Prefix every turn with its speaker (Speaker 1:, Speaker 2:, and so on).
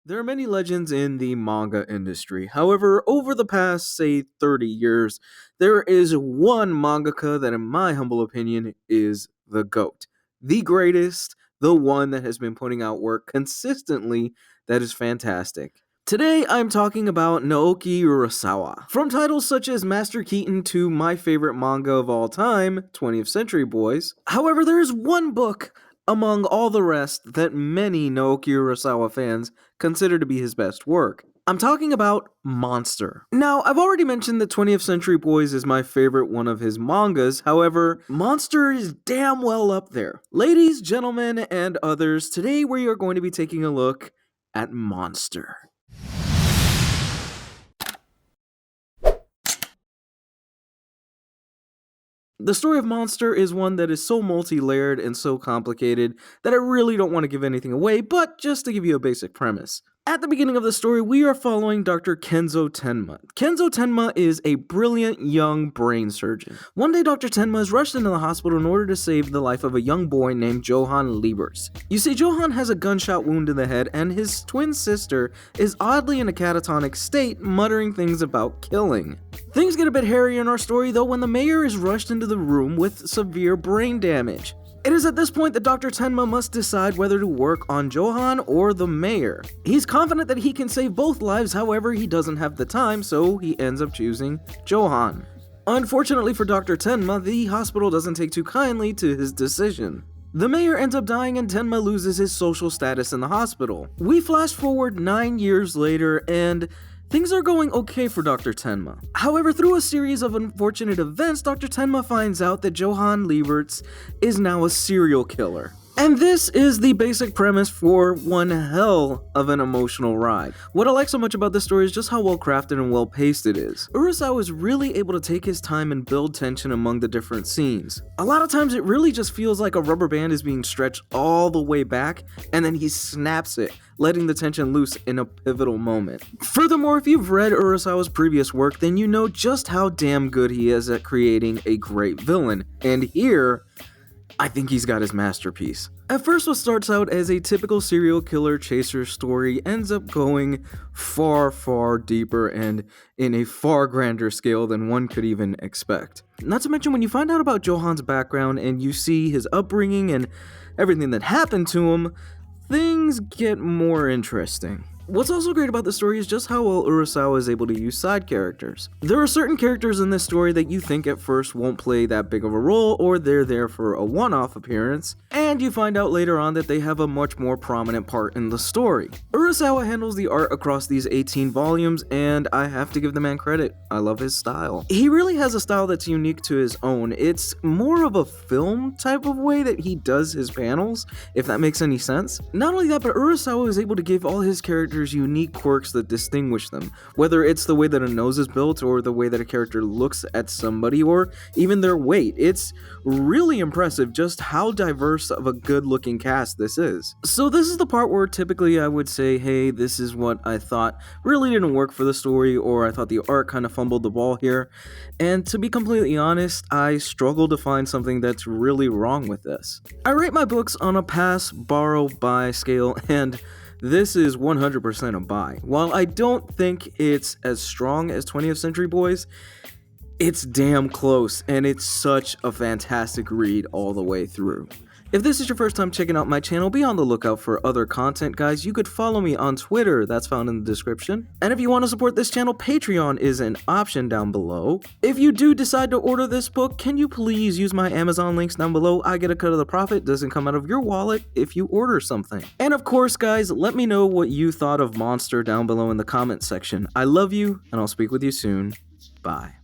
Speaker 1: There are many legends in the manga industry. However, over the past, say, 30 years, there is one mangaka that, in my humble opinion, is the GOAT. The greatest, the one that has been putting out work consistently that is fantastic. Today, I'm talking about Naoki Urasawa. From titles such as Master Keaton to my favorite manga of all time, 20th Century Boys. However, there is one book among all the rest that many Naoki Urasawa fans consider to be his best work. I'm talking about Monster. Now, I've already mentioned that 20th Century Boys is my favorite one of his mangas, however, Monster is damn well up there. Ladies, gentlemen, and others, today we are going to be taking a look at Monster. The story of Monster is one that is so multi-layered and so complicated that I really don't want to give anything away, but just to give you a basic premise. At the beginning of the story, we are following Dr. Kenzo Tenma. Kenzo Tenma is a brilliant young brain surgeon. One day, Dr. Tenma is rushed into the hospital in order to save the life of a young boy named Johann Lieberts. You see, Johann has a gunshot wound in the head, and his twin sister is oddly in a catatonic state, muttering things about killing. Things get a bit hairy in our story, though, when the mayor is rushed into the room with severe brain damage. It is at this point that Dr. Tenma must decide whether to work on Johann or the mayor. He's confident that he can save both lives, however, he doesn't have the time, so he ends up choosing Johann. Unfortunately for Dr. Tenma, the hospital doesn't take too kindly to his decision. The mayor ends up dying and Tenma loses his social status in the hospital. We flash forward 9 years later and things are going okay for Dr. Tenma. However, through a series of unfortunate events, Dr. Tenma finds out that Johann Lieberts is now a serial killer. And this is the basic premise for one hell of an emotional ride. What I like so much about this story is just how well crafted and well paced it is. Urasawa is really able to take his time and build tension among the different scenes. A lot of times it really just feels like a rubber band is being stretched all the way back and then he snaps it, letting the tension loose in a pivotal moment. Furthermore, if you've read Urasawa's previous work, then you know just how damn good he is at creating a great villain. And here, I think he's got his masterpiece. At first, what starts out as a typical serial killer chaser story ends up going far, far deeper and in a far grander scale than one could even expect. Not to mention, when you find out about Johann's background and you see his upbringing and everything that happened to him, things get more interesting. What's also great about the story is just how well Urasawa is able to use side characters. There are certain characters in this story that you think at first won't play that big of a role, or they're there for a one-off appearance, and you find out later on that they have a much more prominent part in the story. Urasawa handles the art across these 18 volumes, and I have to give the man credit. I love his style. He really has a style that's unique to his own. It's more of a film type of way that he does his panels, if that makes any sense. Not only that, but Urasawa is able to give all his characters unique quirks that distinguish them, whether it's the way that a nose is built or the way that a character looks at somebody or even their weight. It's really impressive just how diverse of a good looking cast this is. So this is the part where typically I would say, hey, this is what I thought really didn't work for the story, or I thought the art kind of fumbled the ball here. And to be completely honest, I struggle to find something that's really wrong with this. I rate my books on a pass, borrow, buy scale, and this is 100% a buy. While I don't think it's as strong as 20th Century Boys, it's damn close, and it's such a fantastic read all the way through. If this is your first time checking out my channel, be on the lookout for other content, guys. You could follow me on Twitter, that's found in the description. And if you want to support this channel, Patreon is an option down below. If you do decide to order this book, can you please use my Amazon links down below? I get a cut of the profit, doesn't come out of your wallet if you order something. And of course, guys, let me know what you thought of Monster down below in the comment section. I love you, and I'll speak with you soon. Bye.